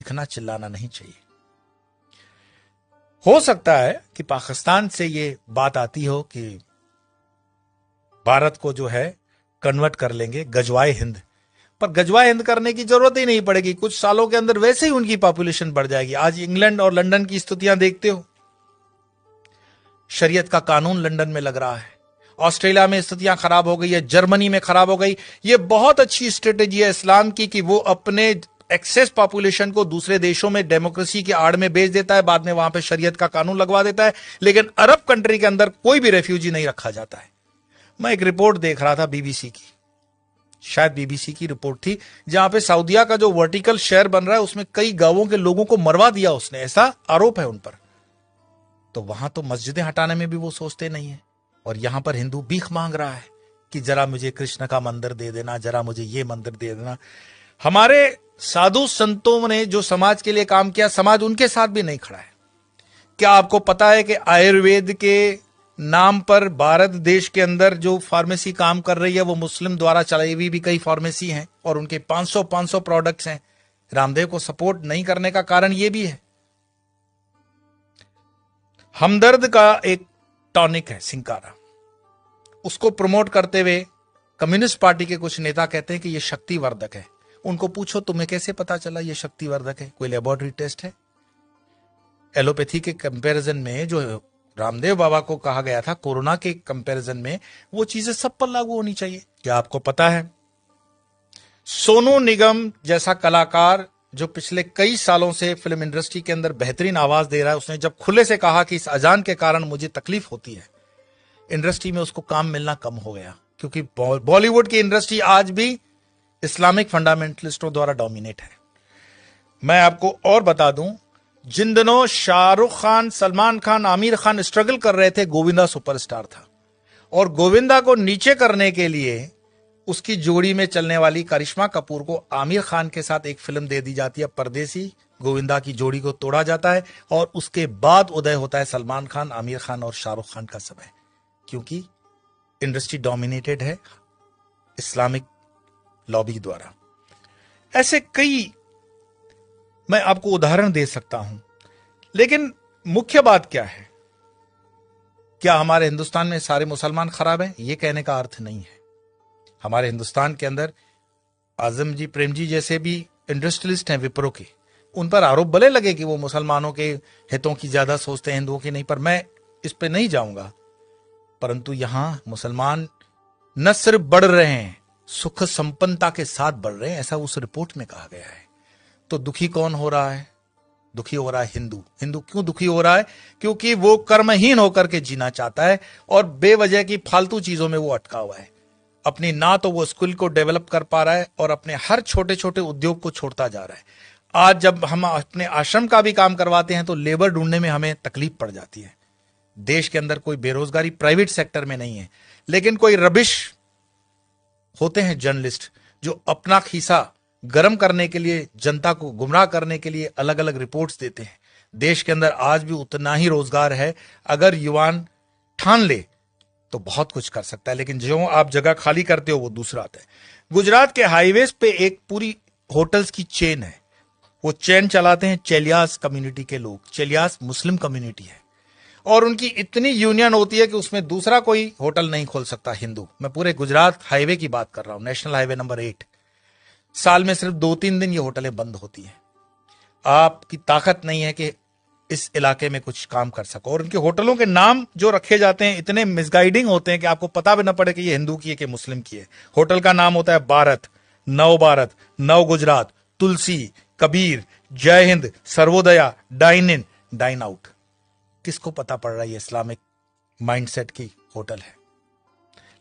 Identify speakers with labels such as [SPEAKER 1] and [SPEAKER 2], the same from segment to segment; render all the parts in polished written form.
[SPEAKER 1] चीखना चिल्लाना नहीं चाहिए। हो सकता है कि पाकिस्तान से ये बात आती हो कि भारत को जो है कन्वर्ट कर लेंगे गजवाए हिंद, पर गजवाए हिंद करने की जरूरत ही नहीं पड़ेगी। कुछ सालों के अंदर वैसे ही उनकी पॉपुलेशन बढ़ जाएगी। आज इंग्लैंड और लंदन की स्थितियां देखते हो, शरीयत का कानून लंदन में लग रहा है, ऑस्ट्रेलिया में स्थितियां खराब हो गई है, जर्मनी में खराब हो गई। ये बहुत अच्छी स्ट्रेटेजी है इस्लाम की कि वो अपने एक्सेस पॉपुलेशन को दूसरे देशों में डेमोक्रेसी की आड़ में भेज देता है, बाद में वहां पे शरीयत का कानून लगवा देता है, लेकिन अरब कंट्री के अंदर कोई भी रेफ्यूजी नहीं रखा जाता है। मैं एक रिपोर्ट देख रहा था बीबीसी की, शायद बीबीसी की रिपोर्ट थी, जहां पे सऊदीया का जो वर्टिकल शहर बन रहा है उसमें कई गांवों के लोगों को मरवा दिया उसने, ऐसा आरोप है उन पर। तो वहां तो मस्जिदें हटाने में भी वो सोचते नहीं है, और यहां पर हिंदू भीख मांग रहा है कि जरा मुझे कृष्ण का मंदिर दे देना, जरा मुझे ये मंदिर दे देना। हमारे साधु संतों ने जो समाज के लिए काम किया, समाज उनके साथ भी नहीं खड़ा है। क्या आपको पता है कि आयुर्वेद के नाम पर भारत देश के अंदर जो फार्मेसी काम कर रही है वो मुस्लिम द्वारा चलाई हुई भी कई फार्मेसी हैं, और उनके 500 प्रोडक्ट्स हैं। रामदेव को सपोर्ट नहीं करने का कारण ये भी है। हमदर्द का एक टॉनिक है सिंकारा, उसको प्रमोट करते हुए कम्युनिस्ट पार्टी के कुछ नेता कहते हैं कि यह शक्तिवर्धक है। उनको पूछो तुम्हें कैसे पता चला यह शक्तिवर्धक है, कोई लेबोरेटरी टेस्ट है? एलोपैथी के कंपैरिजन में जो रामदेव बाबा को कहा गया था कोरोना के कंपैरिजन में, वो चीजें सब पर लागू होनी चाहिए। क्या आपको पता है सोनू निगम जैसा कलाकार जो पिछले कई सालों से फिल्म इंडस्ट्री के अंदर बेहतरीन आवाज दे रहा है, उसने जब खुले से कहा कि इस अजान के कारण मुझे तकलीफ होती है, इंडस्ट्री में उसको काम मिलना कम हो गया, क्योंकि बॉलीवुड की इंडस्ट्री आज भी इस्लामिक फंडामेंटलिस्टों द्वारा डोमिनेट है। मैं आपको और बता दूं, जिन दिनों शाहरुख खान, सलमान खान, आमिर खान स्ट्रगल कर रहे थे, गोविंदा सुपरस्टार था, और गोविंदा को नीचे करने के लिए उसकी जोड़ी में चलने वाली करिश्मा कपूर को आमिर खान के साथ एक फिल्म दे दी जाती है परदेसी। गोविंदा की जोड़ी को तोड़ा जाता है और उसके बाद उदय होता है सलमान खान, आमिर खान और शाहरुख खान का समय, क्योंकि इंडस्ट्री डोमिनेटेड है इस्लामिक लॉबी द्वारा। ऐसे कई मैं आपको उदाहरण दे सकता हूं, लेकिन मुख्य बात क्या है? क्या हमारे हिंदुस्तान में सारे मुसलमान खराब हैं? यह कहने का अर्थ नहीं है। हमारे हिंदुस्तान के अंदर आजम जी, प्रेम जी जैसे भी इंडस्ट्रियलिस्ट हैं विप्रो के, उन पर आरोप भले लगे कि वो मुसलमानों के हितों की ज्यादा सोचते हैं, हिंदुओं की नहीं, पर मैं इस पे नहीं जाऊंगा। परंतु यहां मुसलमान न सिर्फ बढ़ रहे हैं, सुख संपन्नता के साथ बढ़ रहे हैं, ऐसा उस रिपोर्ट में कहा गया है। तो दुखी कौन हो रहा है? दुखी हो रहा है हिंदू। हिंदू क्यों दुखी हो रहा है? क्योंकि वो कर्महीन होकर के जीना चाहता है और बेवजह की फालतू चीजों में वो अटका हुआ है। अपनी ना तो वो स्किल को डेवलप कर पा रहा है और अपने हर छोटे छोटे उद्योग को छोड़ता जा रहा है। आज जब हम अपने आश्रम का भी काम करवाते हैं तो लेबर ढूंढने में हमें तकलीफ पड़ जाती है। देश के अंदर कोई बेरोजगारी प्राइवेट सेक्टर में नहीं है, लेकिन कोई रबिश होते हैं जर्नलिस्ट जो अपना खीसा गर्म करने के लिए, जनता को गुमराह करने के लिए अलग अलग रिपोर्ट्स देते हैं। देश के अंदर आज भी उतना ही रोजगार है, अगर युवान ठान ले तो बहुत कुछ कर सकता है, लेकिन जो आप जगह खाली करते हो वो दूसरा आता है। गुजरात के हाईवेज पे एक पूरी होटल्स की चेन है, वो चेन चलाते हैं चेलियास कम्युनिटी के लोग। चेलियास मुस्लिम कम्युनिटी है और उनकी इतनी यूनियन होती है कि उसमें दूसरा कोई होटल नहीं खोल सकता हिंदू। मैं पूरे गुजरात हाईवे की बात कर रहा हूं, नेशनल हाईवे नंबर 8। साल में सिर्फ 2-3 दिन ये होटलें बंद होती हैं। आपकी ताकत नहीं है कि इस इलाके में कुछ काम कर सको, और उनके होटलों के नाम जो रखे जाते हैं इतने मिसगाइडिंग होते हैं कि आपको पता भी ना पड़े कि ये हिंदू की है कि मुस्लिम की है। होटल का नाम होता है भारत, नव Gujarat, Tulsi, Kabir, Jai Hind, Sarvodaya, dine in, dine out. किसको पता पड़ रहा है ये इस्लामिक माइंडसेट की होटल है?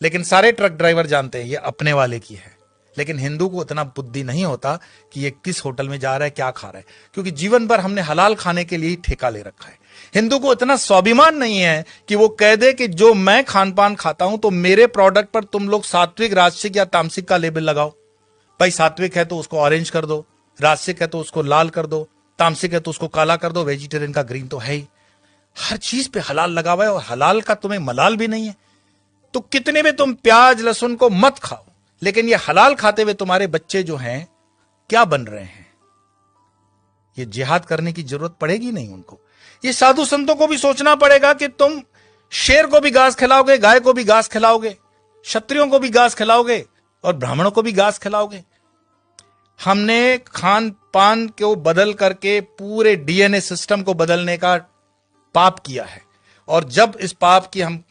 [SPEAKER 1] लेकिन सारे ट्रक ड्राइवर जानते हैं ये अपने वाले की है। लेकिन हिंदू को इतना बुद्धि नहीं होता कि ये किस होटल में जा रहा है, क्या खा रहा है, क्योंकि जीवन भर हमने हलाल खाने के लिए ही ठेका ले रखा है। हिंदू को इतना स्वाभिमान नहीं है कि वो कह दे कि जो मैं खान पान खाता हूं तो मेरे प्रोडक्ट पर तुम लोग सात्विक, राजसिक या तामसिक का लेबल लगाओ। भाई सात्विक है तो उसको ऑरेंज कर दो, राजसिक है तो उसको लाल कर दो, तामसिक है तो उसको काला कर दो, वेजिटेरियन का ग्रीन तो है ही। हर चीज पे हलाल लगा हुआ है और हलाल का तुम्हें मलाल भी नहीं है। तो कितने में तुम प्याज लहसुन को मत खाओ, लेकिन ये हलाल खाते हुए तुम्हारे बच्चे जो हैं क्या बन रहे हैं? ये जिहाद करने की जरूरत पड़ेगी नहीं उनको। ये साधु संतों को भी सोचना पड़ेगा कि तुम शेर को भी घास खिलाओगे, गाय को भी घास खिलाओगे, क्षत्रियों को भी घास खिलाओगे और ब्राह्मणों को भी घास खिलाओगे। हमने खान पान को बदल करके पूरे डीएनए सिस्टम को बदलने का पाप किया है, और जब इस पाप की हम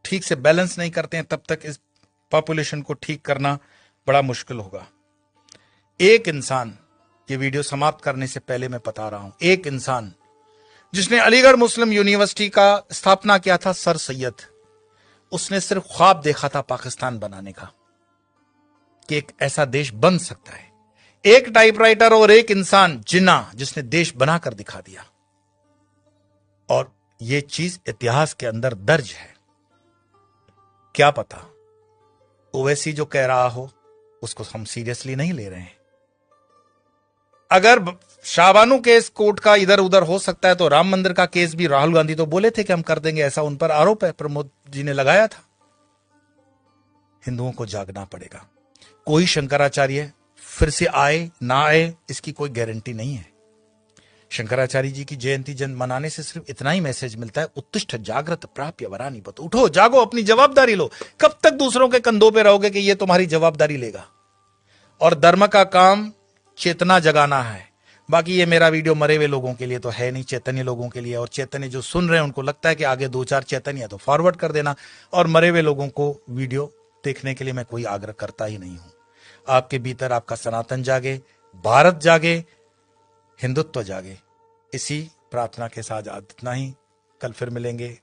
[SPEAKER 1] ठीक से बैलेंस नहीं करते हैं तब तक इस पॉपुलेशन को ठीक करना बड़ा मुश्किल होगा। एक इंसान, ये वीडियो समाप्त करने से पहले मैं बता रहा हूं, एक इंसान जिसने अलीगढ़ मुस्लिम यूनिवर्सिटी का स्थापना किया था, सर सैयद, उसने सिर्फ ख्वाब देखा था पाकिस्तान बनाने का, कि एक ऐसा देश बन सकता है। एक टाइपराइटर और एक इंसान जिन्ना, जिसने देश बनाकर दिखा दिया, और यह चीज इतिहास के अंदर दर्ज है। क्या पता ओवैसी जो कह रहा हो उसको हम सीरियसली नहीं ले रहे हैं। अगर शाहबानो केस कोर्ट का इधर उधर हो सकता है तो राम मंदिर का केस भी राहुल गांधी तो बोले थे कि हम कर देंगे, ऐसा उन पर आरोप है, प्रमोद जी ने लगाया था। हिंदुओं को जागना पड़ेगा। कोई शंकराचार्य फिर से आए ना आए इसकी कोई गारंटी नहीं है। शंकराचार्य जी की जयंती मनाने से सिर्फ इतना ही मैसेज मिलता है, उत्तिष्ठ जागृत प्राप्य वरानी बत, उठो जागो, अपनी जवाबदारी लो। कब तक दूसरों के कंधों पे रहोगे कि ये तुम्हारी जवाबदारी लेगा? और धर्म का काम चेतना जगाना है। बाकी ये मेरा वीडियो मरे हुए लोगों के लिए तो है नहीं, चैतन्य लोगों के लिए। और चैतन्य जो सुन रहे हैं उनको लगता है कि आगे 2-4 चैतन्य है तो फॉरवर्ड कर देना, और मरे हुए लोगों को वीडियो देखने के लिए मैं कोई आग्रह करता ही नहीं हूं। आपके भीतर आपका सनातन जागे, भारत जागे, हिंदुत्व जागे। इसी प्रार्थना के साथ इतना ही। कल फिर मिलेंगे।